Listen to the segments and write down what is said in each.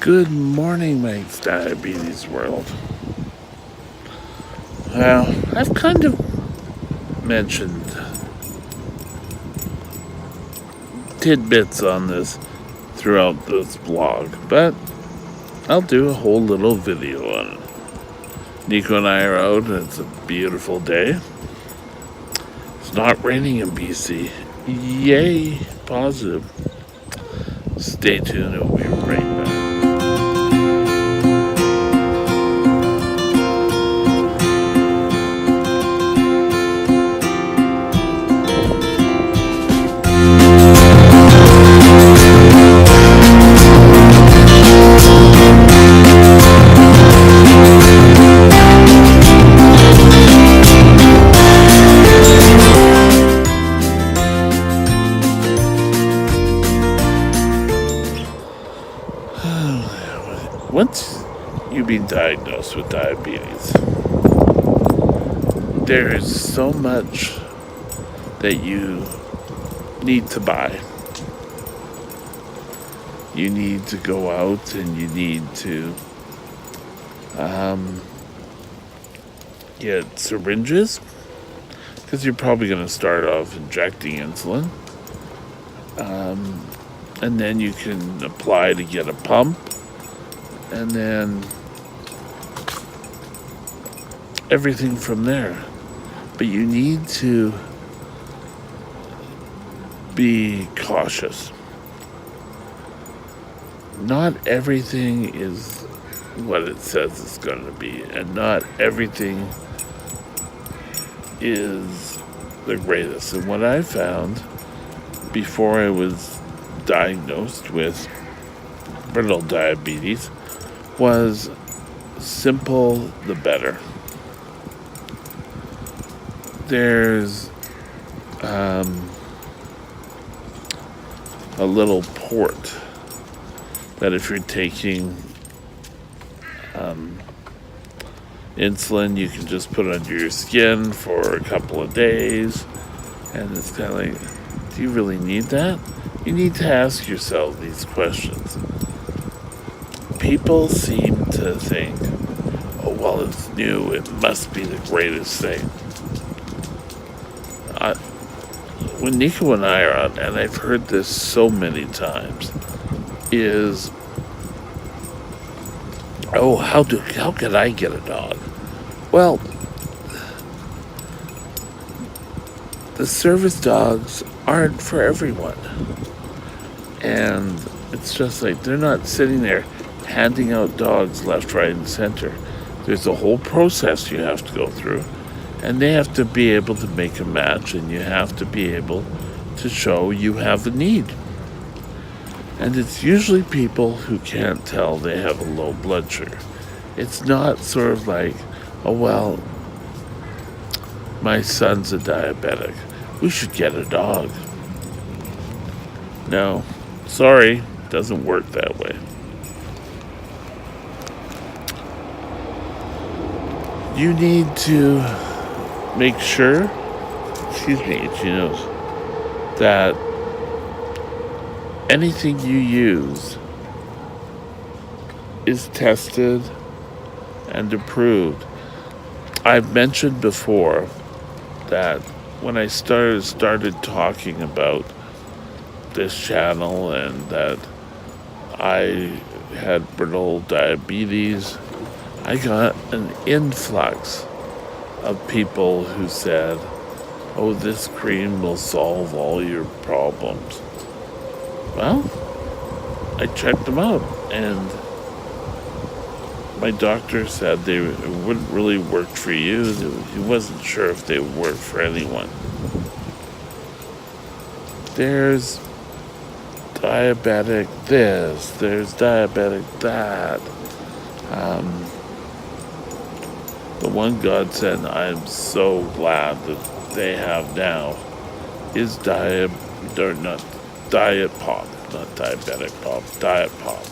Good morning, my diabetes world. Well, I've kind of mentioned tidbits on this throughout this blog, but I'll do a whole little video on it. Nico and I are out, and it's a beautiful day. It's not raining in BC. Yay, positive. Stay tuned, it'll be right back. Once you've been diagnosed with diabetes, there is so much that you need to buy. You need to go out and you need to get syringes, because you're probably going to start off injecting insulin. And then you can apply to get a pump. And then everything from there. But you need to be cautious. Not everything is what it says it's going to be, and not everything is the greatest. And what I found before I was diagnosed with brittle diabetes was simple the better. There's a little port that if you're taking insulin, you can just put under your skin for a couple of days, and it's kind of like, do you really need that? You need to ask yourself these questions. People seem to think, oh, well, it's new, it must be the greatest thing. When Nico and I are on, and I've heard this so many times, is, oh, how can I get a dog? Well, the service dogs aren't for everyone. And it's just like, they're not sitting there handing out dogs left, right, and center. There's a whole process you have to go through, and they have to be able to make a match, and you have to be able to show you have a need. And it's usually people who can't tell they have a low blood sugar. It's not sort of like, oh, well, my son's a diabetic, we should get a dog. No, sorry, doesn't work that way. You need to make sure, that anything you use is tested and approved. I've mentioned before that when I started talking about this channel and that I had brittle diabetes, I got an influx of people who said, oh, this cream will solve all your problems. Well, I checked them out, and my doctor said they wouldn't really work for you. He wasn't sure if they would work for anyone. There's diabetic this, there's diabetic that. The one godsend I'm so glad that they have now is Diet Pop, not Diabetic Pop, Diet Pop.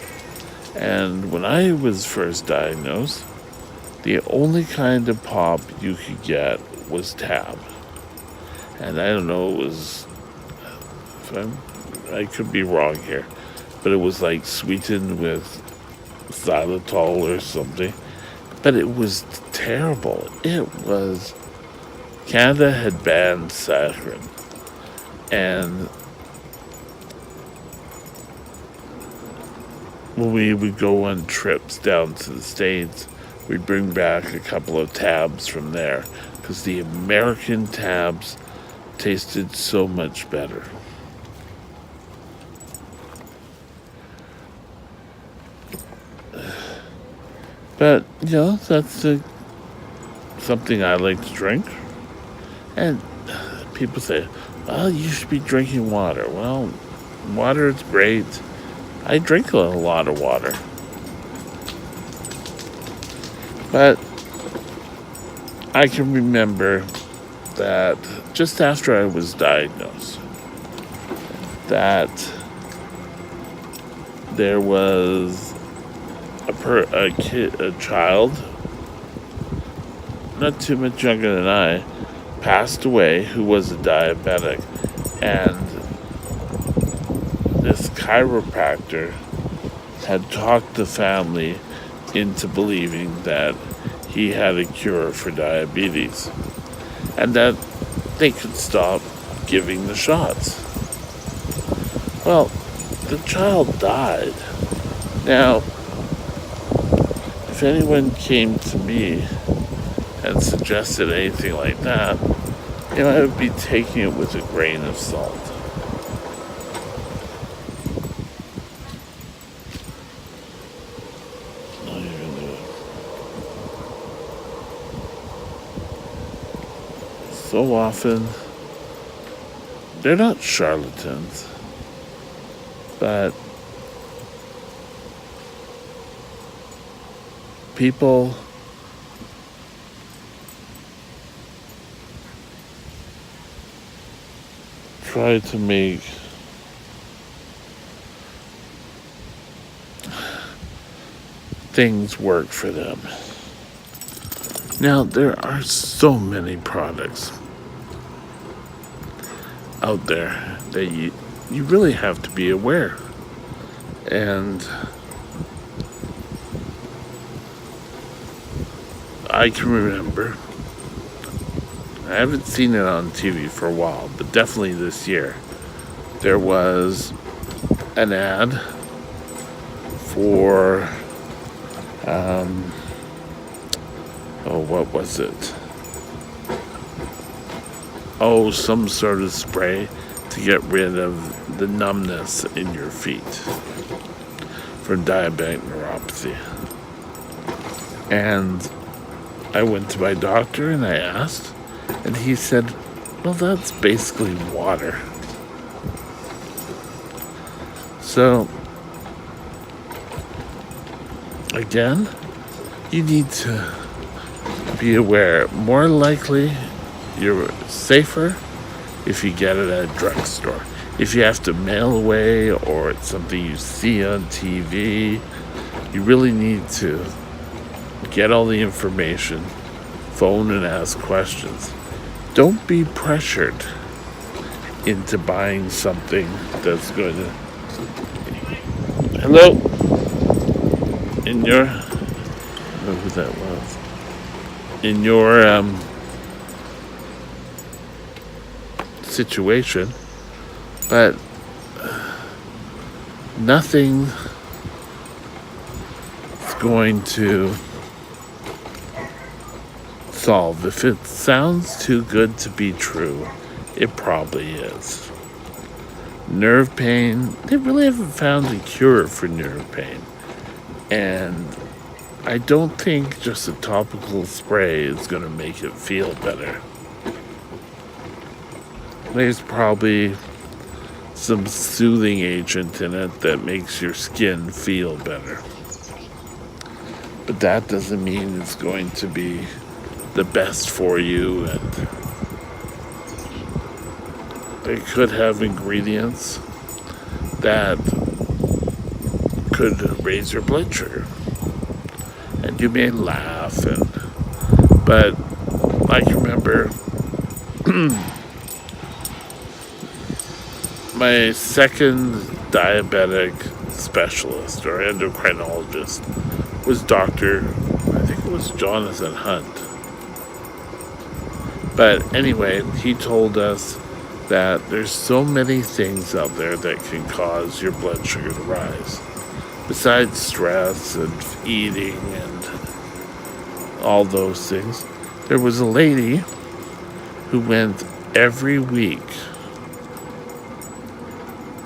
And when I was first diagnosed, the only kind of pop you could get was Tab. And I don't know, it was, I could be wrong here, but it was like sweetened with xylitol or something, but it was terrible. It was, Canada had banned saccharin, and when we would go on trips down to the States, we'd bring back a couple of tabs from there because the American tabs tasted so much better. But, that's something I like to drink. And people say, well, you should be drinking water. Well, water is great. I drink a lot of water. But I can remember that just after I was diagnosed, that there was a child, not too much younger than I, passed away who was a diabetic, and this chiropractor had talked the family into believing that he had a cure for diabetes and that they could stop giving the shots. Well, the child died. Now, if anyone came to me and suggested anything like that, I would be taking it with a grain of salt. So often, they're not charlatans, but people try to make things work for them. Now, there are so many products out there that you really have to be aware. And I can remember, I haven't seen it on TV for a while, but definitely this year, there was an ad for, what was it? Some sort of spray to get rid of the numbness in your feet for diabetic neuropathy. And I went to my doctor and I asked, and he said, well, that's basically water. So, again, you need to be aware. More likely, you're safer if you get it at a drugstore. If you have to mail away or it's something you see on TV, you really need to get all the information, phone and ask questions. Don't be pressured into buying something that's going to... Hello? In your... I don't know who that was. In your situation, but nothing is going to solve. If it sounds too good to be true, it probably is. Nerve pain, they really haven't found a cure for nerve pain. And I don't think just a topical spray is going to make it feel better. There's probably some soothing agent in it that makes your skin feel better. But that doesn't mean it's going to be the best for you, and it could have ingredients that could raise your blood sugar. And you may laugh, but I can remember my second diabetic specialist or endocrinologist was Dr. I think it was Jonathan Hunt. But anyway, he told us that there's so many things out there that can cause your blood sugar to rise. Besides stress and eating and all those things, there was a lady who went every week.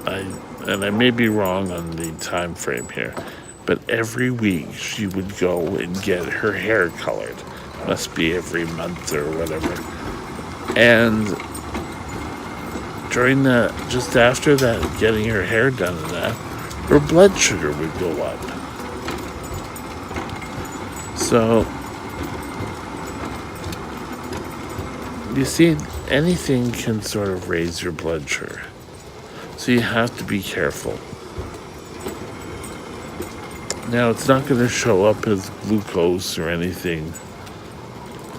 I may be wrong on the time frame here, but every week she would go and get her hair colored. Must be every month or whatever. And during that, just after that, getting her hair done and that, her blood sugar would go up. So, you see, anything can sort of raise your blood sugar. So you have to be careful. Now, it's not going to show up as glucose or anything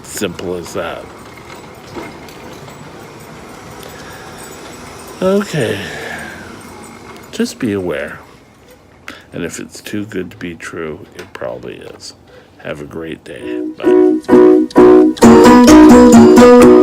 simple as that. Okay. Just be aware. And if it's too good to be true, it probably is. Have a great day. Bye.